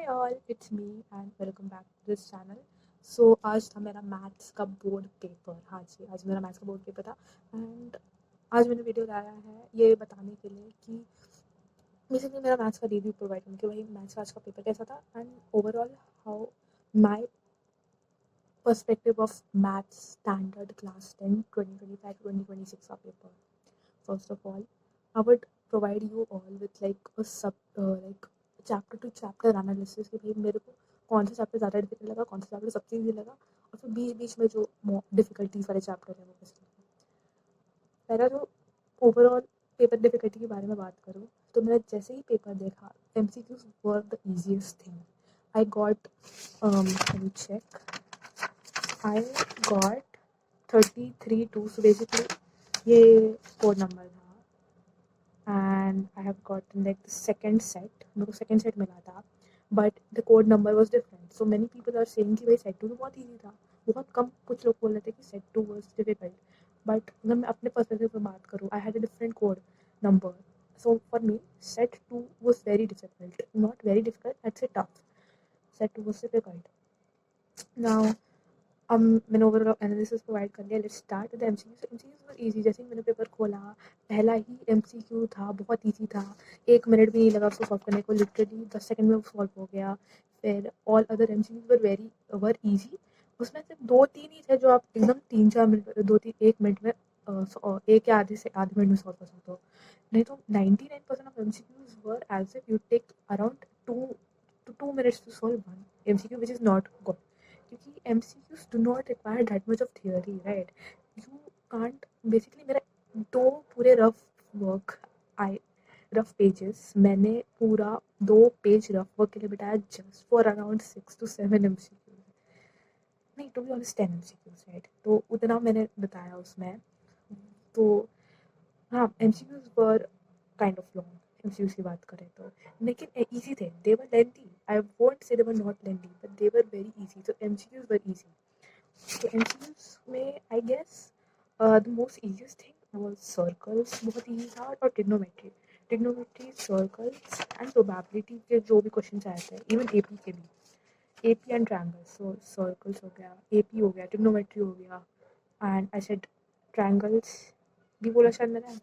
Hi all, it's me and welcome back to this channel. So आज था मेरा maths का बोर्ड पेपर। हाँ जी, आज मेरा मैथ्स का बोर्ड पेपर था एंड आज मैंने वीडियो लाया है ये बताने के लिए कि बेसिकली मेरा मैथ्स का रिव्यू प्रोवाइड करने कि भाई मैथ्स का आज का पेपर कैसा था and overall how my perspective of maths standard class 10 2025-2026 का paper. First of all, I would provide you all with like a like chapter to chapter analysis कि भाई मेरे को कौन सा चैप्टर ज़्यादा डिफिकल्ट लगा, कौन सा चैप्टर सबसे ईजी लगा और फिर बीच बीच में जो डिफिकल्टीज वाले चैप्टर है वो कैसे लगे. पहला जो ओवरऑल पेपर डिफिकल्टी के बारे में बात करूँ तो मैंने जैसे ही पेपर देखा MCQs were the easiest thing. I got let me check. I got 33-2. So basically ये कोड नंबर था and I have gotten like the second set. मेरे को सेकंड सेट मिला था but the code number was different. So many people are saying कि भाई set 2 तो बहुत ईजी था. बहुत कम कुछ लोग बोल रहे थे कि सेट 2 वाज डिफिकल्ट. बट अगर मैं अपने पर्सपेक्टिव से बात करूँ I had a different code number. So for me set 2 was very difficult. Not very difficult, I'd say tough. Set 2 was difficult. Now मैंने ओवरऑल एनालिसिस प्रोवाइड कर लिया. Let's start with MCQ. MCQ was easy. जैसे ही मैंने paper खोला पहला ही MCQ था, बहुत easy था. 1 मिनट भी नहीं लगा उसको सॉल्व करने को. लिटरली 10 सेकंड में वो सॉल्व हो गया. फिर all other MCQs were easy. उसमें से 2-3 ही थे जो आप एकदम 3-4 मिनट 1 मिनट में एक या आधे मिनट में सॉल्व कर सकते हो. नहीं तो 99% of MCQs were as if you take around 2 minutes to solve one MCQ, which is not good. क्योंकि MCQs do not require that much of theory, right? You can't basically मेरा 2 पूरे rough pages मैंने पूरा 2 page rough work के लिए बिताया just for around 6 to 7 MCQ. नहीं, to be honest 10 MCQs, right? तो उतना मैंने बताया उसमें. तो हाँ, MCQs were kind of long. MCQs की बात करें तो लेकिन ईजी थे. They were lengthy. I won't say they were not lengthy but they were very easy. तो MCQs वर ईजी. तो MCQs में I guess the most easiest thing was circles. बहुत ईजी था. और ट्रिग्नोमेट्री सर्कल्स एंड प्रोबेबिलिटी के जो भी question आए थे, इवन एपी के भी. AP and triangles. So circles हो गया, एपी हो गया, ट्रिग्नोमेट्री हो गया एंड आई सेड ट्रायंगल्स भी बोला शायद मैंने.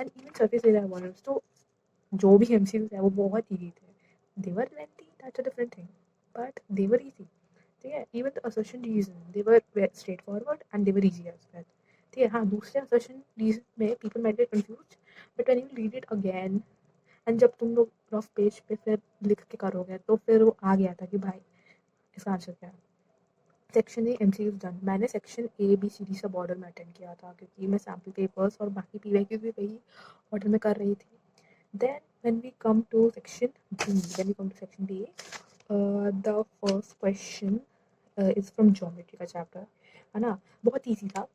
And even surface area volumes. तो जो भी MCQs है वो बहुत ईजी थे. They were lengthy, that's a different thing, but they were easy. ठीक है. Even the assertion reason they were straight forward and they were easy as well. ठीक है. हाँ, दूसरे असर्शन रीजन में people might get confused but when you read it again and जब तुम लोग रफ पेज पे फिर लिख के करोगे तो फिर वो आ गया था कि भाई इसका आंसर क्या है. Section A MCQs done. मैंने सेक्शन ABCD सब ऑर्डर में अटेंड किया था क्योंकि मैं सैम्पल पेपर्स और बाकी PYQ भी वही ऑर्डर में कर रही थी. Then when we come to section B, the first question is from geometry का chapter, है ना. बहुत easy था.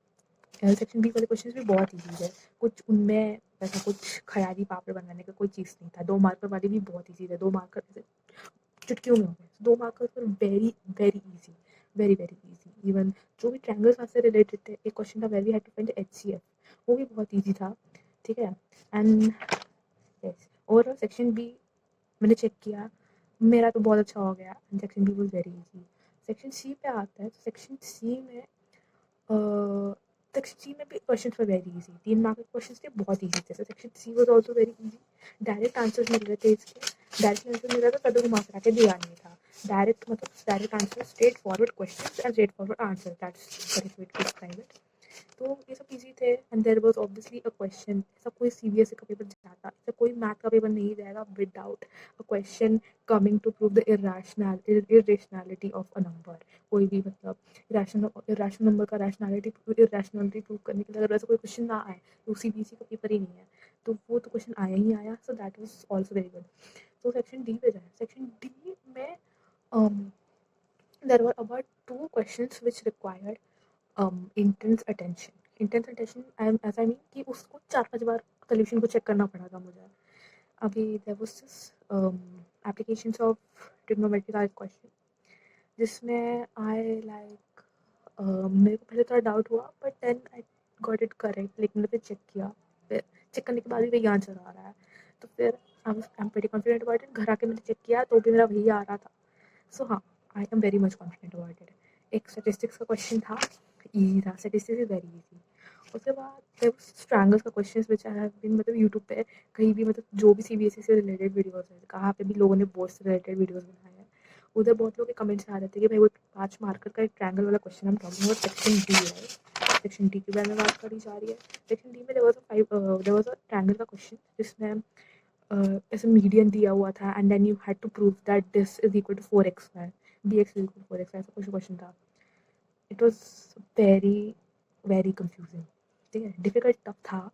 सेक्शन बी वाले क्वेश्चंस भी बहुत इजी है. कुछ उनमें ऐसा कुछ ख़याली पापड़ बनाने का कोई चीज़ नहीं था. 2 मार्कर वाले भी बहुत इजी थे. 2 मार्कर चुटकियों में हो गए. 2 मार्कर पर very very easy, very very easy. Even जो भी ट्रायंगल्स से रिलेटेड थे, एक क्वेश्चन था where we had to find HCF, वो भी बहुत ईजी था. ठीक है. And yes, overall section B मैंने चेक किया, मेरा तो बहुत अच्छा हो गया. Section B was very easy. Section C पे आता है. तो सेक्शन सी में सेक्शन सी में भी question were very easy. 3 mark के क्वेश्चन थे, बहुत इजी थे. Section C was also very easy. Direct answers मिल रहे थे इसके. डायरेक्ट आंसर मिल रहा था तब घुमा फिरा के दिया नहीं था. डायरेक्ट मतलब direct answer, straight forward question and straight forward answer. That's correct way to describe it. तो ये सब इजी थे. And there was obviously a question. ऐसा कोई CBSE का पेपर जाता, ऐसा कोई मैथ का पेपर नहीं जाएगा without a question coming to prove the irrationality of a number. कोई भी मतलब इरेशनल नंबर का इरेशनैलिटी प्रूव करने के लिए अगर वैसा कोई क्वेश्चन ना आए तो CBSE का पेपर ही नहीं है. तो वो तो क्वेश्चन आया ही आया. So that was also very good. तो सेक्शन डी पे जाए. सेक्शन डी में there were about 2 questions which required intense attention. Intense attention as I mean कि उसको 4-5 बार सोल्यूशन को चेक करना पड़ा था मुझे. अभी there was this applications of trigonometry का एक क्वेश्चन जिसमें मेरे को पहले थोड़ा डाउट हुआ but then I got it correct. लेकिन मैंने फिर चेक किया, फिर चेक करने के बाद भी वही आंसर आ रहा है. तो फिर I am pretty confident about it. घर आके मैंने चेक किया तो भी मेरा वही आ रहा था. सो हाँ, I am very much confident about it. एक स्टैटिस्टिक्स का क्वेश्चन था, ईजी था, स्टैटिस्टिक्स इज वेरी ईजी। उसके बाद देयर वाज स्ट्रैंगल्स का questions which I have been, मतलब यूट्यूब पे कहीं भी, मतलब जो भी सीबीएसई से रिलेटेड वीडियोस है, कहाँ पे भी लोगों ने बोर्ड से रिलेटेड वीडियोस बनाए हैं, उधर बहुत लोग के कमेंट्स आ रहे थे कि भाई वो 5 मार्कर का एक ट्रायंगल वाला क्वेश्चन हम टॉकिंग अबाउट सेक्शन डी है। सेक्शन डी के बारे में बात करी जा रही है। सेक्शन डी में देयर वाज अ ट्रायंगल का क्वेश्चन जिसमें ऐसे मीडियन दिया हुआ था and then you had to prove that this is equal to 4x square, bx is equal to 4x, ऐसा कुछ क्वेश्चन था। It was very very confusing, ठीक है, डिफिकल्ट टफ था,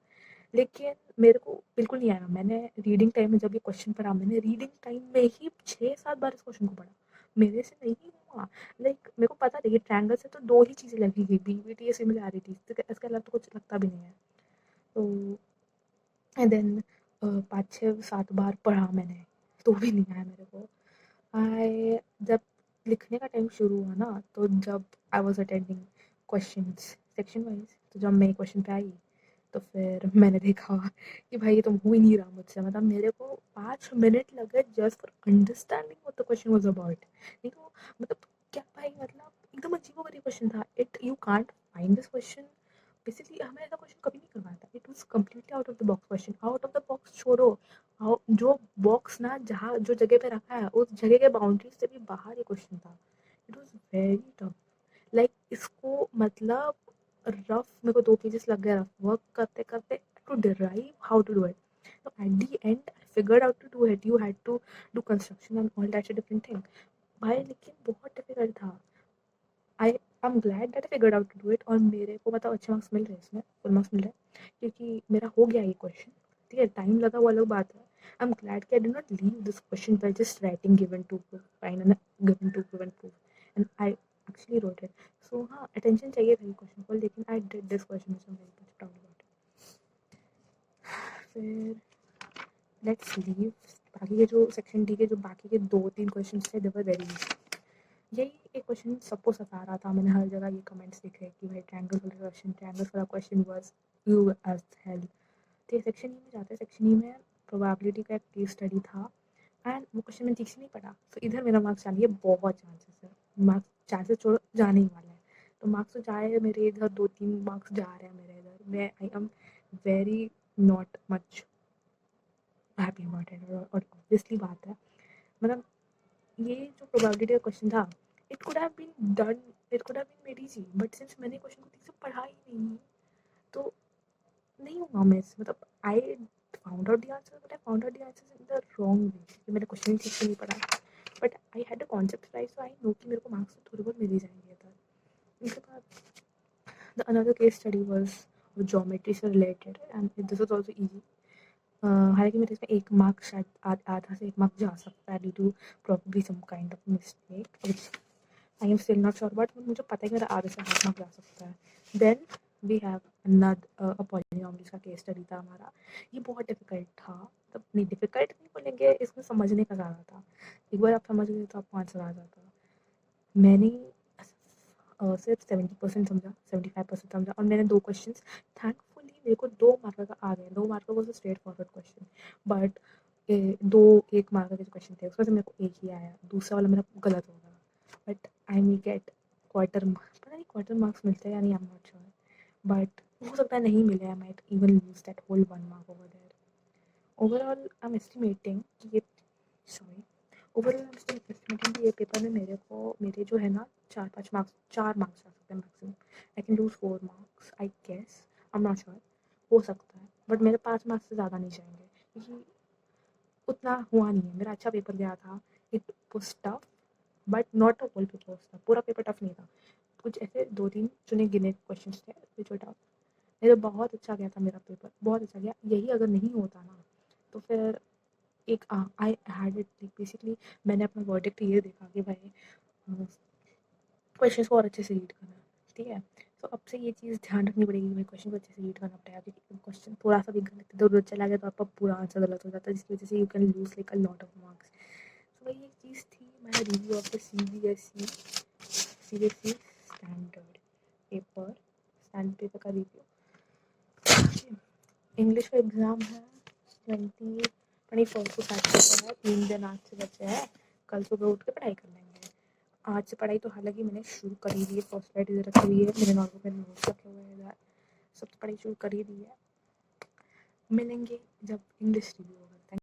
लेकिन मेरे को बिल्कुल नहीं आया। मैंने रीडिंग टाइम में जब ये क्वेश्चन पढ़ा, मैंने रीडिंग टाइम में ही 6-7 बार इस क्वेश्चन को पढ़ा। मेरे से नहीं हुआ। लाइक मेरे को पता था कि ट्रायंगल से तो 2 ही चीज़ें लगेगी, बीवीटी सिमिलैरिटीज, इसके अलावा तो कुछ लगता भी नहीं है। तो एंड देन 5-6-7 बार पढ़ा मैंने, तो भी नहीं आया मेरे को। आई जब लिखने का टाइम शुरू हुआ ना, तो जब I was attending questions section wise, तो जब मैं क्वेश्चन पे आई, तो फिर मैंने देखा कि भाई ये तो हो ही नहीं रहा मुझसे। मतलब मेरे को 5 मिनट लगे just for understanding what the question was about. नहीं तो मतलब क्या भाई, मतलब एकदम अजीबोगरीब क्वेश्चन था। It you can't find this question, basically हमें ऐसा क्वेश्चन कभी नहीं करवाया था। It was completely out of the box question. Out of the box छोड़ो, जो बॉक्स ना जहाँ जो जगह पे रखा है उस जगह के बाउंड्री से भी बाहर ये क्वेश्चन था। It was very tough. Like इसको मतलब रफ मेरे को 2 पेजेस लग गए रफ वर्क करते करते to derive how to do it. तो at the end I figured out to do it. You had to do construction and all that's a different thing भाई, लेकिन बहुत डिफिकल्ट था। I am glad that I figured out to do it, और मेरे को मतलब अच्छे marks मिल रहे हैं इसमें, फुल मार्क्स मिल रहे हैं, क्योंकि मेरा हो गया ये क्वेश्चन। ठीक है, टाइम लगा वो अलग बात है। आई एम ग्लैड कि I did not leave this question by just writing given to find and given to prove and prove, and I actually wrote it. So हाँ, अटेंशन चाहिए था ये क्वेश्चन को, लेकिन I did this question which I am very much proud about. फिर let's leave बाकी के जो सेक्शन डी के जो बाकी के 2-3 क्वेश्चन थे, दे वर वेरी इजी। यही एक क्वेश्चन सबको सता रहा था। मैंने हर जगह ये कमेंट्स देखे कि भाई ट्रायंगल वाला question was you as hell. तो सेक्शन ई में जाते हैं। सेक्शन ई में प्रोबेबिलिटी का एक केस स्टडी था, एंड वो क्वेश्चन मैंने ठीक से नहीं पढ़ा, तो इधर मेरा मार्क्स जाने के बहुत चांसेस है। मार्क्स चांसेस छोड़ो, जाने ही वाला है। तो मार्क्स तो जाए मेरे इधर, 2-3 मार्क्स जा रहे हैं मेरे इधर। मैं I am very not much happy about it, और ऑब्वियसली बात है, मतलब ये जो प्रोबेबिलिटी का क्वेश्चन था, it could have been done, it could have been made easy, but since मैंने क्वेश्चन को ठीक से पढ़ा ही नहीं, तो नहीं होगा मिस। मतलब I found out the answer, but I found out the answer in the wrong way, क्योंकि मैंने क्वेश्चन ठीक से नहीं पढ़ा। But I had a concept right, so I know कि मेरे को मार्क्स तो थोड़े बहुत मिल ही जाएंगे इधर। उसके बाद the another case study was geometry से related, and this was also easy. हालांकि मेरे इसमें 1 मार्क शायद आधा से 1 मार्क जा सकता है due to probably some kind of mistake, I am still not sure, but मुझे पता है कि मेरा आधे से हाफ मार्क जा सकता है। Then we have another polynomials का केस स्टडी था हमारा। ये बहुत डिफिकल्ट था, मतलब नहीं डिफिकल्ट नहीं बोलेंगे, इसमें समझने का ज़्यादा था। एक बार आप समझ गए तो आपको आंसर आ जाता। मैंने सिर्फ 70% समझा, 75% समझा, और मैंने 2 क्वेश्चन थैंकफुली मेरे को 2 मार्कर का आ गया। 2 marker was a straight forward question, but 1 marker के जो क्वेश्चन थे उसमें से मेरे को 1 ही आया, दूसरा वाला मेरा गलत हो गया। बट आई मे गेट पता नहीं क्वार्टर मार्क्स मिलते हैं या नहीं, I am not sure, but हो सकता है नहीं मिले। I might even lose that whole 1 mark over there. Overall I am estimating कि ये sorry overall I am still estimating कि ये पेपर में मेरे जो है ना 4 मार्क्स आ सकते हैं maximum. I can lose 4 marks I guess, I am not sure, हो सकता है, बट मेरे 5 मार्क्स से ज़्यादा नहीं जाएंगे, क्योंकि उतना हुआ नहीं है। मेरा अच्छा पेपर गया था, it was tough, but not a whole paper था, पूरा पेपर टफ नहीं था। कुछ ऐसे 2-3 चुने गिने क्वेश्चंस थे विच वर टफ। नहीं तो बहुत अच्छा गया था मेरा पेपर, बहुत अच्छा गया। यही अगर नहीं होता ना, तो फिर एक आई हैड इट बेसिकली, मैंने अपना वर्डिक्ट ये देखा कि भाई क्वेश्चंस को और अच्छे से रीड करना, ठीक है। तो अब से ये चीज़ ध्यान रखनी पड़ेगी कि भाई क्वेश्चन को अच्छे से रीड करना पड़ेगा, क्योंकि क्वेश्चन थोड़ा सा भी गलत इधर उधर चला गया तो आपका पूरा आंसर गलत हो जाता है, जिसकी वजह से you can lose like a lot of marks. तो वही एक चीज़ थी मेरा review of the CBSE standard paper का रिव्यू। इंग्लिश का एग्ज़ाम है 24 को स्टार्ट होता है, 3 दिन आज से बचे हैं, कल सुबह उठ के पढ़ाई कर लेंगे। आज से पढ़ाई तो हालांकि मैंने शुरू कर ही दी है। फर्स्ट लाइट इधर रखी हुई है, मेरे नोटबुक में नोट्स रखे हुए हैं, इधर सब तो पढ़ाई शुरू कर ही दी है। मिलेंगे जब इंग्लिश रिव्यू होगा